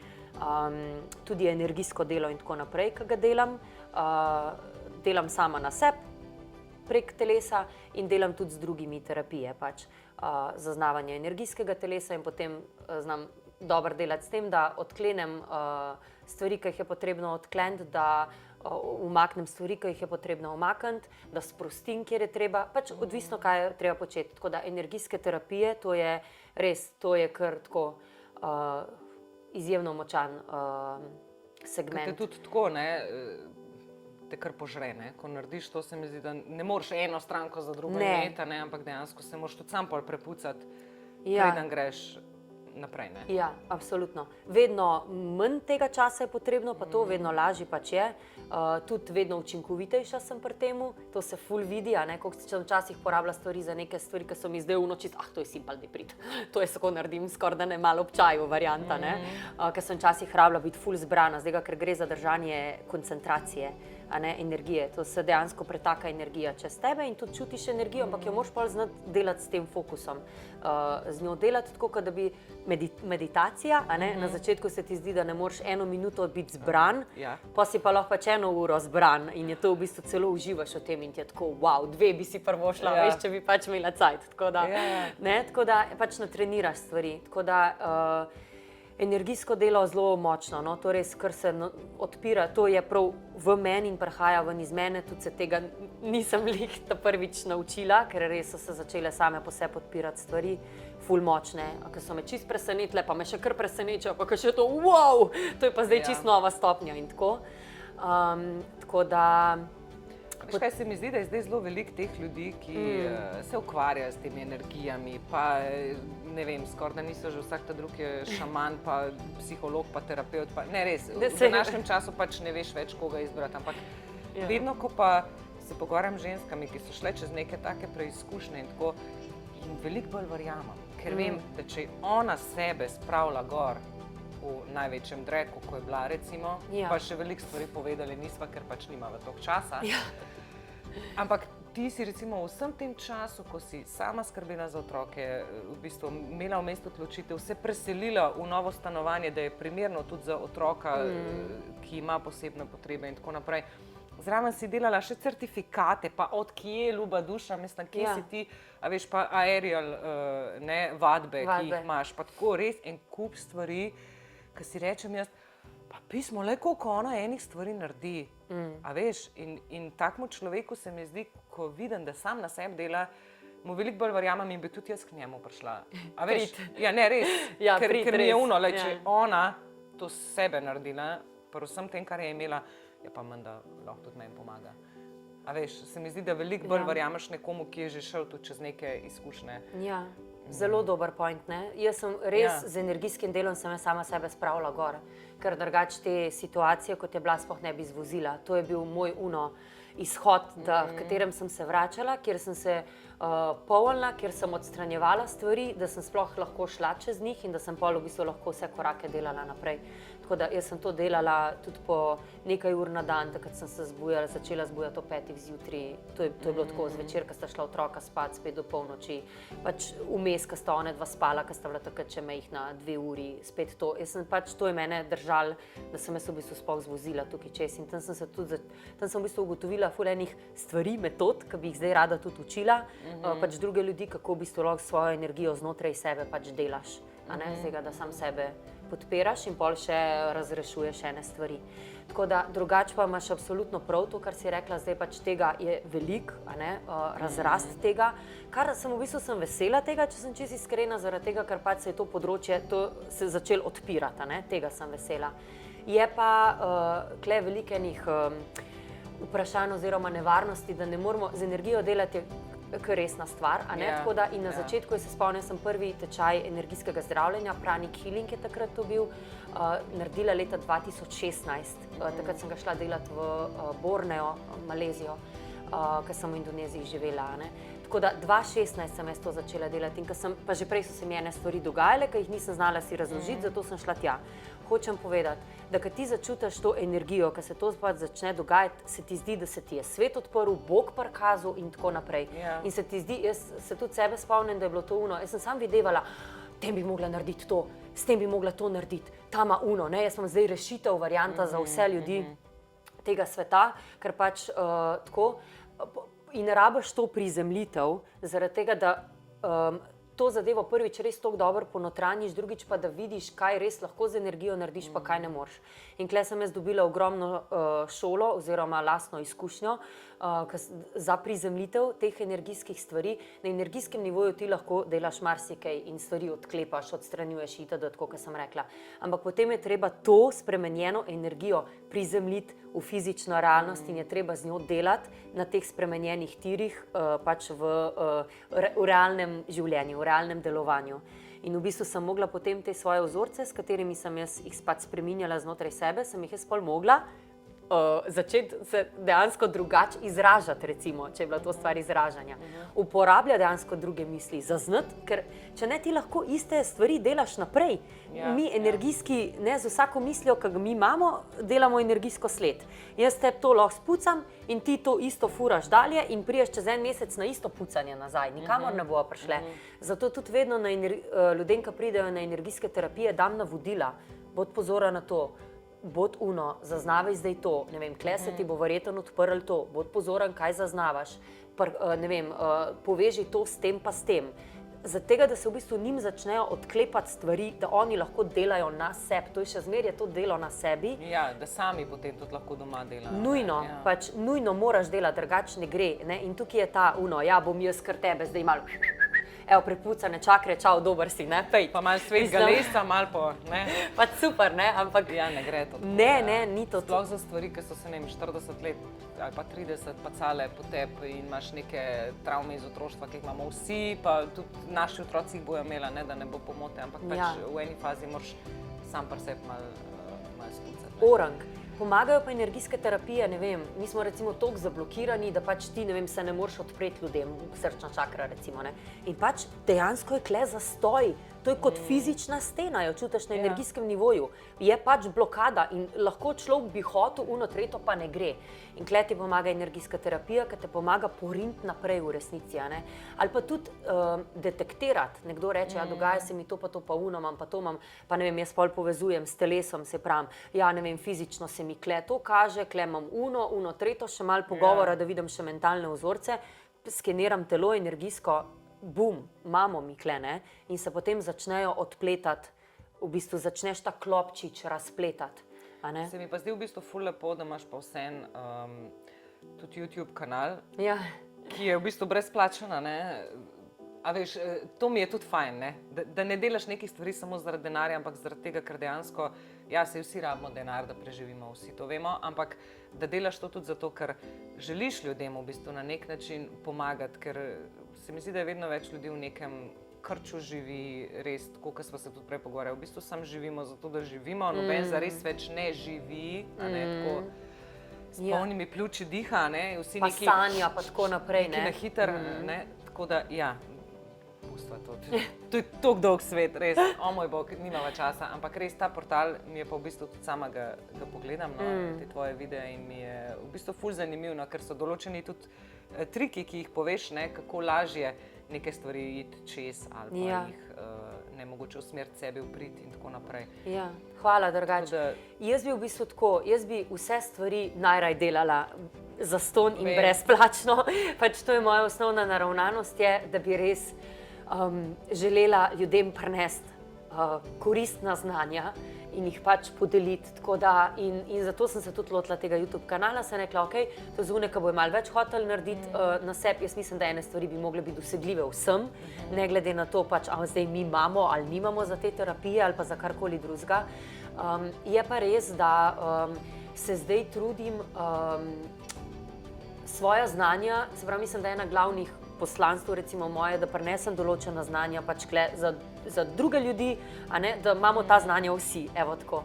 Tudi energijsko delo in tako naprej, ki ga delam. Delam sama na sebi, prek telesa in delam tudi z drugimi terapije, pač zaznavanje energijskega telesa in potem znam dobro delati s tem, da odklenem stvari, ki jih je potrebno odkleniti, da umaknem stvari, ki jih je potrebno umakniti, da sprostim, kjer je treba, pač odvisno, kaj je treba početi. Tako da energijske terapije, to je res, to je kar tako izjemno močan segment. Te tudi tako, ne? Te kar požre, ne? Ko narediš to, se mi zdi, da ne moreš eno stranko za drugo imeti, ampak dejansko se moraš tudi sam pol prepucati, preden greš naprej. Ne? Ja, absolutno. Vedno manj tega časa je potrebno, pa to vedno lažje pač je. Tudi vedno učinkovitejša sem pri temu, to se ful vidi, koliko sem včasih porabila stvari za neke stvari, ki so mi zdaj čist, to je simpal deprit, to je tako naredim, skoraj da ne malo občaju varianta, ker sem včasih rabila biti ful zbrana, zdaj ker gre za držanje koncentracije, energije, to se dejansko pretaka energija čez tebe in tudi čutiš energijo, ampak jo moraš pol znati delati s tem fokusom, z njo delati tako, kot da bi meditacija, na začetku se ti zdi, da ne moreš 1 minuto biti zbran, pa si pa lahko pač 1 uro zbran in je to v bistvu celo uživaš v tem in ti je tako, wow, 2 bi si prvo šla, veš, če bi pač imela cajt, tako da pač natreniraš stvari, tako da energijsko delo zelo močno, to res, kar se odpira, to je prav v meni in prihaja ven iz mene, tudi se tega nisem ta prvič naučila, ker res so se začele same po sebi odpirati stvari, ful močne, ker so me čist presenetile, pa me še kar presenečajo, pa še to, wow, to je pa zdaj čist nova stopnja in tako. Tako da... Veš kaj se mi zdi, da je zdaj zelo veliko teh ljudi, ki se ukvarjajo s temi energijami, pa ne vem, skoraj da niso že vsak ta drug je šaman, pa psiholog, pa terapeut, pa ne res, v današnjem času pač ne veš več koga izbrati, ampak vedno, ko pa se pogovarjam z ženskami, ki so šle čez neke take preizkušnje in tako, in veliko bolj verjamem, ker vem, da če ona sebe spravlja gor v največjem dreku, ko je bila recimo, pa še veliko stvari povedali nisva, ker pač nimava toliko časa. Ampak ti si recimo v vsem tem času, ko si sama skrbela za otroke, v bistvu imela v mestu odločitev, se preselila v novo stanovanje, da je primerno tudi za otroka, ki ima posebne potrebe in tako naprej. Zraven si delala še certifikate, pa od kje, ljuba duša, mislim, kje si ti, a veš, pa aerial vadbe, ki jih imaš, pa tako res en kup stvari, ki si rečem jaz, pa pismo, le koliko ona enih stvari naredi, a veš, in takmu človeku se mi zdi, ko vidim, da sam na sebi dela, mu veliko bolj verjamem in bi tudi jaz k njemu prišla. A veš, ja ne, res, ker mi je ono, če ona to sebe naredila, pri vsem tem, kar je imela, je pa menda lahko tudi meni pomaga. A veš, se mi zdi, da veliko bolj verjameš nekomu, ki je že šel tudi čez neke izkušnje. Ja, zelo dober point, ne. Jaz sem res z energijskim delom sem sama sebe spravila gor, ker drugače te situacije, kot je bila, sploh ne bi zvozila. To je bil moj izhod, v katerem sem se vračala, kjer sem se polnila, kjer sem odstranjevala stvari, da sem sploh lahko šla čez njih in da sem pol v bistvu lahko vse korake delala naprej. Tako da jaz sem to delala tudi po nekaj ur na dan, takrat sem se začela zbujati o 5 zjutraj. To je bilo tako zvečer, ko sta šla otroka spat, spet do polnoči. Pač vmes, ko sta ona dva spala, ko sta bila takrat še majhna 2 uri, spet to. To je mene držalo, da sem jaz v bistvu sploh zvozila tukaj čez. In tam sem v bistvu ugotovila ful enih stvari, metod, ki bi jih zdaj rada tudi učila, pač druge ljudi, kako v bistvu lahko svojo energijo znotraj sebe pač delaš. Z tega, da sam sebe podpiraš in pol še razrešuješ ene stvari. Tako da drugače pa imaš absolutno prav to, kar si rekla, zdaj pač tega je veliko, razrast tega, kar sem v bistvu vesela tega, če sem čisto iskrena, zaradi tega, ker pač se je to področje se začelo odpirati, tega sem vesela. Je pa tule veliko enih vprašanj oziroma nevarnosti, da ne moramo z energijo delati kar resna stvar, tako da in na začetku, se spomnim, sem prvi tečaj energijskega zdravljenja, Pranic Healing je takrat to bil, naredila leta 2016, takrat sem ga šla delati v Borneo, Malezijo, ker sem v Indoneziji živela, Tako da 2016 sem jaz to začela delati in pa že prej so se mi ene stvari dogajale, ki jih nisem znala si razložiti, zato sem šla tja. Hočem povedati, da ko ti začutiš to energijo, ko se to začne dogajati, se ti zdi, da se ti je svet odprl, Bog prikazal in tako naprej. In se ti zdi, jaz se tudi sebe spomnim, da je bilo to uno. Jaz sem sam videvala, tem bi mogla narediti to, s tem bi mogla to narediti, tama uno, jaz sem zdaj rešitev, varianta za vse ljudi tega sveta, ker pač tako. In rabiš to prizemljitev, zaradi tega, da to zadevo prvič res toliko dobro ponotranjiš, drugič pa da vidiš, kaj res lahko z energijo narediš, pa kaj ne moreš. In tukaj sem jaz dobila ogromno šolo oziroma lastno izkušnjo za prizemljitev teh energijskih stvari. Na energijskem nivoju ti lahko delaš marsikaj in stvari odklepaš, odstranjuješ itd., tako kot sem rekla. Ampak potem je treba to spremenjeno energijo prizemljiti v fizično realnost in je treba z njo delati na teh spremenjenih tirih pač v realnem življenju, v realnem delovanju. In v bistvu sem mogla potem te svoje vzorce, s katerimi sem jaz jih pač spreminjala znotraj sebe, sem jih jaz pol mogla začeti se dejansko drugače izražati, recimo, če je bila to stvar izražanja. Uporablja dejansko druge misli, zaznati, ker če ne, ti lahko iste stvari delaš naprej. Mi energijski, z vsako mislijo, ki mi imamo, delamo energijsko sled. Jaz te to lahko spucam in ti to isto furaš dalje in priješ čez en mesec na isto pucanje nazaj. Nikamor ne bojo prišle. Zato tudi vedno ljudem, ki pridejo na energijske terapije, dam navodila. Bod pozoren na to. Bod uno, zaznavaj zdaj to, ne vem, kle se ti bo verjetno odprl to, bod pozoren, kaj zaznavaš, ne vem, poveži to s tem pa s tem. Zato tega, da se v bistvu njim začnejo odklepati stvari, da oni lahko delajo na sebi, to je še zmeraj to delo na sebi. Ja, da sami potem tudi lahko doma delajo. Nujno, pač nujno moraš delati, drugače ne gre, in tukaj je ta uno, ja, bom jaz kar tebe zdaj malo evo, prepucane čakre, čau, dober si, pej. Pa malo svetega lesa, malo po, Pač super, ampak... Ja, ne gre to. Ni to. Sploh za stvari, ki so se, 40 let ali pa 30 pacale po tebi in imaš neke travme iz otroštva, ki jih imamo vsi, pa tudi naši otroci jih bojo imela, da ne bo pomote, ampak pač v eni fazi moraš sam pri sebi malo spucati. Orang. Pomagajo pa energijske terapije, ne vem, mi smo recimo toliko zablokirani, da pač ti, ne vem, se ne moreš odpreti ljudem, srčna čakra recimo, in pač dejansko je kle zastoj, to je kot fizična stena, jo čutiš na energijskem nivoju, je pač blokada in lahko človek bi hotel, tretjo pa ne gre. In kle ti pomaga energijska terapija, ki te pomaga poriniti naprej v resnici, ali pa tudi detektirati, nekdo reče, ja, dogaja se mi to pa imam, pa to imam, pa ne vem, jaz pol povezujem s telesom, se pravim, ja, ne vem, fizično se mi kle to kaže, kle imam tretjo, še malo pogovora, da vidim še mentalne vzorce, skeniram telo energijsko, bum, imamo mi kle, in se potem začnejo odpletati, v bistvu začneš ta klopčič razpletati. Se mi pa zdi v bistvu ful lepo, da imaš pa vsem tudi YouTube kanal, ki je v bistvu brezplačen, a veš, to mi je tudi fajn, da ne delaš nekih stvari samo zaradi denarja, ampak zaradi tega, ker dejansko, ja, se vsi rabimo denar, da preživimo, vsi to vemo, ampak da delaš to tudi zato, ker želiš ljudem v bistvu na nek način pomagati, ker se mi zdi, da je vedno več ljudi v nekem krču živi, res, tako, kot smo se tudi prej pogovarjali, v bistvu samo živimo zato, da živimo, noben zares več ne živi, tako. s polnimi pljuči diha, ne, vsi Pa neki sanja, pa tako naprej. neki na hiter, ne, tako da, ja, pustva to. To je tako dolg svet, res, o moj bog, nimava časa, ampak res ta portal mi je pa v bistvu tudi sama ga pogledam, no, te tvoje videe in mi je v bistvu ful zanimiv, no, ker so določeni tudi triki, ki jih poveš, ne, kako lažje neke stvari iti čez ali pa jih ne mogoče usmeriti sebi v prid in tako naprej. Ja, hvala, drugače. Jaz bi v bistvu tako, jaz bi vse stvari najraj delala zastonj in brezplačno. Pač to je moja osnovna naravnanost, je, da bi res želela ljudem prinesti koristna znanja in jih pač podeliti. Tako da, in zato sem se tudi lotila tega YouTube kanala, sem rekla, ok, to zune, ki bojo malo več hoteli narediti na sebi. Jaz mislim, da ene stvari bi mogle biti dosegljive vsem, ne glede na to, pač, ali zdaj mi imamo ali nimamo za te terapije ali pa za karkoli drugega. Je pa res, da se zdaj trudim svoja znanja, se pravi, mislim, da je ena glavnih poslanstv, recimo moje, da prinesem določena znanja pač za druge ljudi, a ne, da imamo ta znanja vsi, evo tako.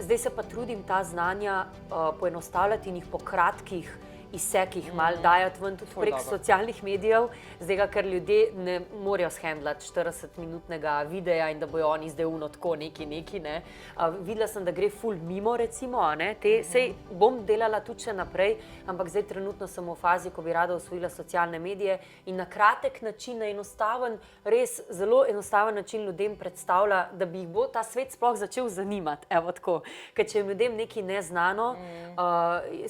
Zdaj se pa trudim ta znanja poenostavljati in jih po kratkih izsekih malo dajati ven tudi prek socialnih medijev, zdaj ker ljudje ne morejo shendlati 40-minutnega videa in da bojo oni zdaj tako neki, ne. Videla sem, da gre ful mimo, recimo, ne, sej bom delala tudi še naprej, ampak zdaj trenutno sem v fazi, ko bi rada osvojila socialne medije in na kratek način, na enostaven, res zelo enostaven način ljudem predstavlja, da bi jih bo ta svet sploh začel zanimati, evo tako. Ker če je ljudem nekaj neznano,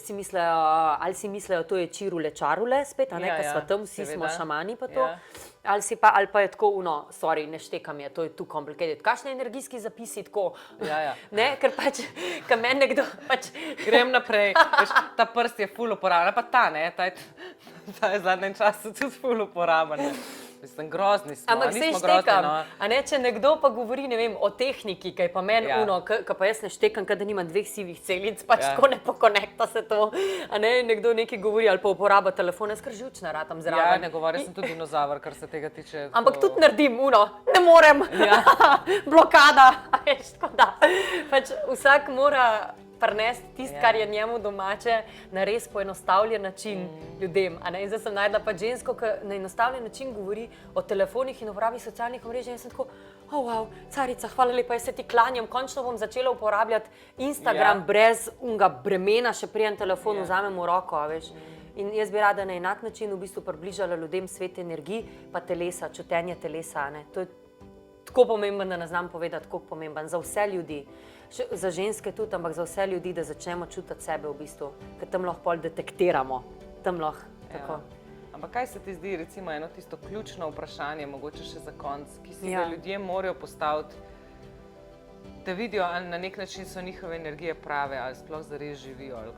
si mislejo, ali si mislejo, to je čirule čarule spet, a ne, ker sva tam, vsi smo šamani pa to, ali pa je tako, sorry, ne štekam je, to je too complicated. Kakšne energijski zapisi tako, ne, ker pač, ker meni nekdo pač... Grem naprej, veš, ta prst je ful uporaben, pa ta, ne, ta je zadnjem času tudi ful uporaben. Mislim, grozni smo, ampak nismo se grozni, štekam, no. a ne, če nekdo pa govori, ne vem, o tehniki, kaj pa meni kaj pa jaz ne štekam, kaj da nimam 2 sivih celic, pač tako ne pokonekta se to, a ne, nekdo nekaj govori ali pa uporaba telefona, jaz kar živčna ratam zraven. Ja, ne govori, sem tudi dinozaver, kar se tega tiče. Ampak tudi naredim, ne morem, blokada, a veš, tako da, pač vsak mora prinesti tisto, kar je njemu domače, na res poenostavljen način ljudem. In zdaj sem najdla pa žensko, ki na enostavljen način govori o telefonih in uporabi socialnih omrežij. In sem tako, wow, carica, hvala lepa, jaz se ti klanjam, končno bom začela uporabljati Instagram brez unga bremena, še prijem telefon vzamem v roko, veš. In jaz bi rada na enak način v bistvu približala ljudem svet energij, pa telesa, čutenje telesa. To je tako pomemben, da ne znam povedati, koliko pomemben za vse ljudi. Za ženske tudi, ampak za vse ljudi, da začnemo čutiti sebe v bistvu, ker tam lahko pol detektiramo, tam lahko, tako. Ampak kaj se ti zdi, recimo, eno tisto ključno vprašanje, mogoče še za konec, ki si ga ljudje morajo postaviti, da vidijo, ali na nek način so njihove energije prave, ali sploh zares živijo, ali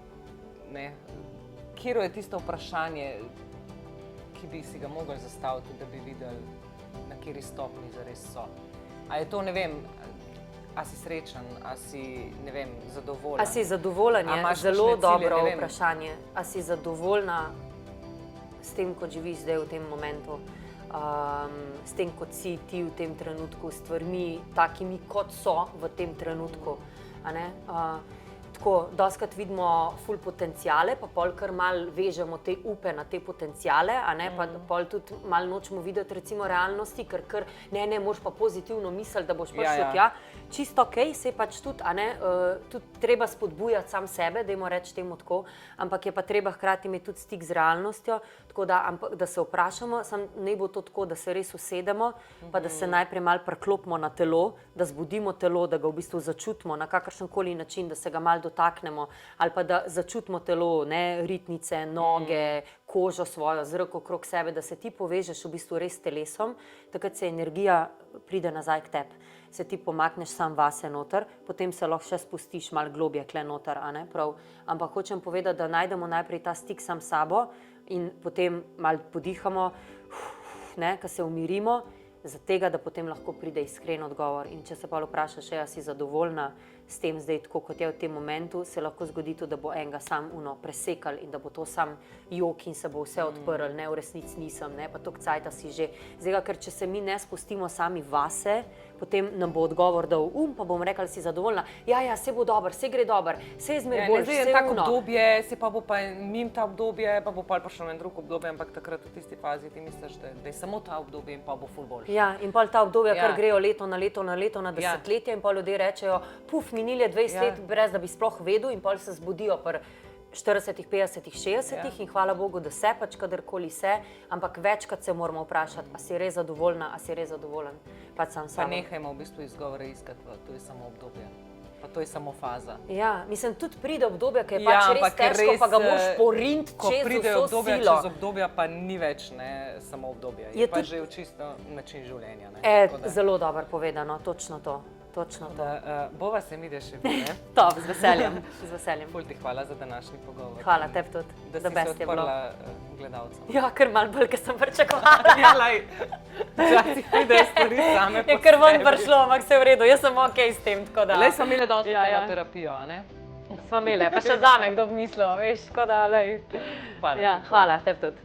ne. Katero je tisto vprašanje, ki bi si ga mogli zastaviti, da bi videli, na kateri stopnji zares so? A je to, ne vem, a si srečen, a si, ne vem, zadovoljen? A si zadovoljen je zelo dobro vprašanje. A si zadovoljna s tem, kot živiš zdaj v tem momentu, s tem, kot si ti v tem trenutku, s stvarmi takimi, kot so v tem trenutku, a ne? Tako, dostikrat vidimo ful potenciale, pa pol kar malo vežemo te upe na te potenciale, a ne, pa pol tudi malo nočemo videti recimo realnosti, ker ne, moraš pa pozitivno misliti, da boš prišel tja. Čisto okej, se je pač tudi, a ne, tudi treba spodbujati sam sebe, dajmo reči temu tako, ampak je pa treba hkrati imeti tudi stik z realnostjo, tako da se vprašamo, naj bo to tako, da se res usedemo, pa da se najprej malo preklopimo na telo, da zbudimo telo, da ga v bistvu začutimo na kakršenkoli način, da se ga malo dotaknemo, ali pa da začutimo telo, ne, ritnice, noge, kožo svojo, zrak okrog sebe, da se ti povežeš v bistvu res s telesom, takrat se energija pride nazaj k tebi. Se ti pomakneš sam vase noter, potem se lahko še spustiš malo globje kle noter, a ne, prav. Ampak hočem povedati, da najdemo najprej ta stik sam s sabo in potem malo podihamo, ne, ko se umirimo, za tega, da potem lahko pride iskren odgovor. In če se pa vprašaš, a si zadovoljna s tem zdaj, tako kot je v tem momentu, se lahko zgodi tudi, da bo enega sam presekal in da bo to sam jok in se bo vse odprl, ne, v resnici nisem, ne, pa toliko cajta si že. Zdaj, ker če se mi ne spustimo sami vase, potem nam bo odgovor dal pa bom rekla, si zadovoljna. Ja, se bo dobro, se gre dobro, se je zmer boljše, zdaj je se tako uno. obdobje, si pa bo pa mimo ta obdobje, pa bo pa prišlo na drugo obdobje, ampak takrat v tisti fazi ti misliš, da je samo ta obdobje in pa bo ful boljše. Ja, in pol ta obdobja, Ja. kar grejo leto na leto, na desetletje in pol ljudje rečejo, minil je 20 let, brez da bi sploh vedel in pol se zbudijo pri 40, 50, 60 in hvala Bogu, da se pač kadarkoli se, ampak večkrat se moramo vprašati, a si res zadovoljna, a si res zadovoljen. Pač sam Pa sama. nehajmo v bistvu izgovore iskati, to je samo obdobje, pa to je samo faza. Ja, mislim, tudi pride obdobje, ki je Ja, pač res ampak težko, res, pa ga moraš porint ko čez pridejo vso obdobja, silo. čez obdobja, pa ni več samo obdobje, je pa že čisto način življenja. Zelo dobro povedano, točno to. Bova se mi, da še bi, ne? Top, z veseljem, z veseljem. Ful ti hvala za današnji pogovor. Hvala tebi tudi, da si se odprla gledalcem. Ja, kar malo bolj, ker sem pričakovala. Ja, lej, včasih pridejo stvari same po Je kar ven sebi. prišlo, ampak se je v redu, jaz sem ok s tem, tako da. Lej, smo imeli dosti Ja. terapijo, a ne? Smo imeli, pa še zame kdo bi mislil, veš, tako da, lej. Hvala. Ja, hvala, tebi tudi.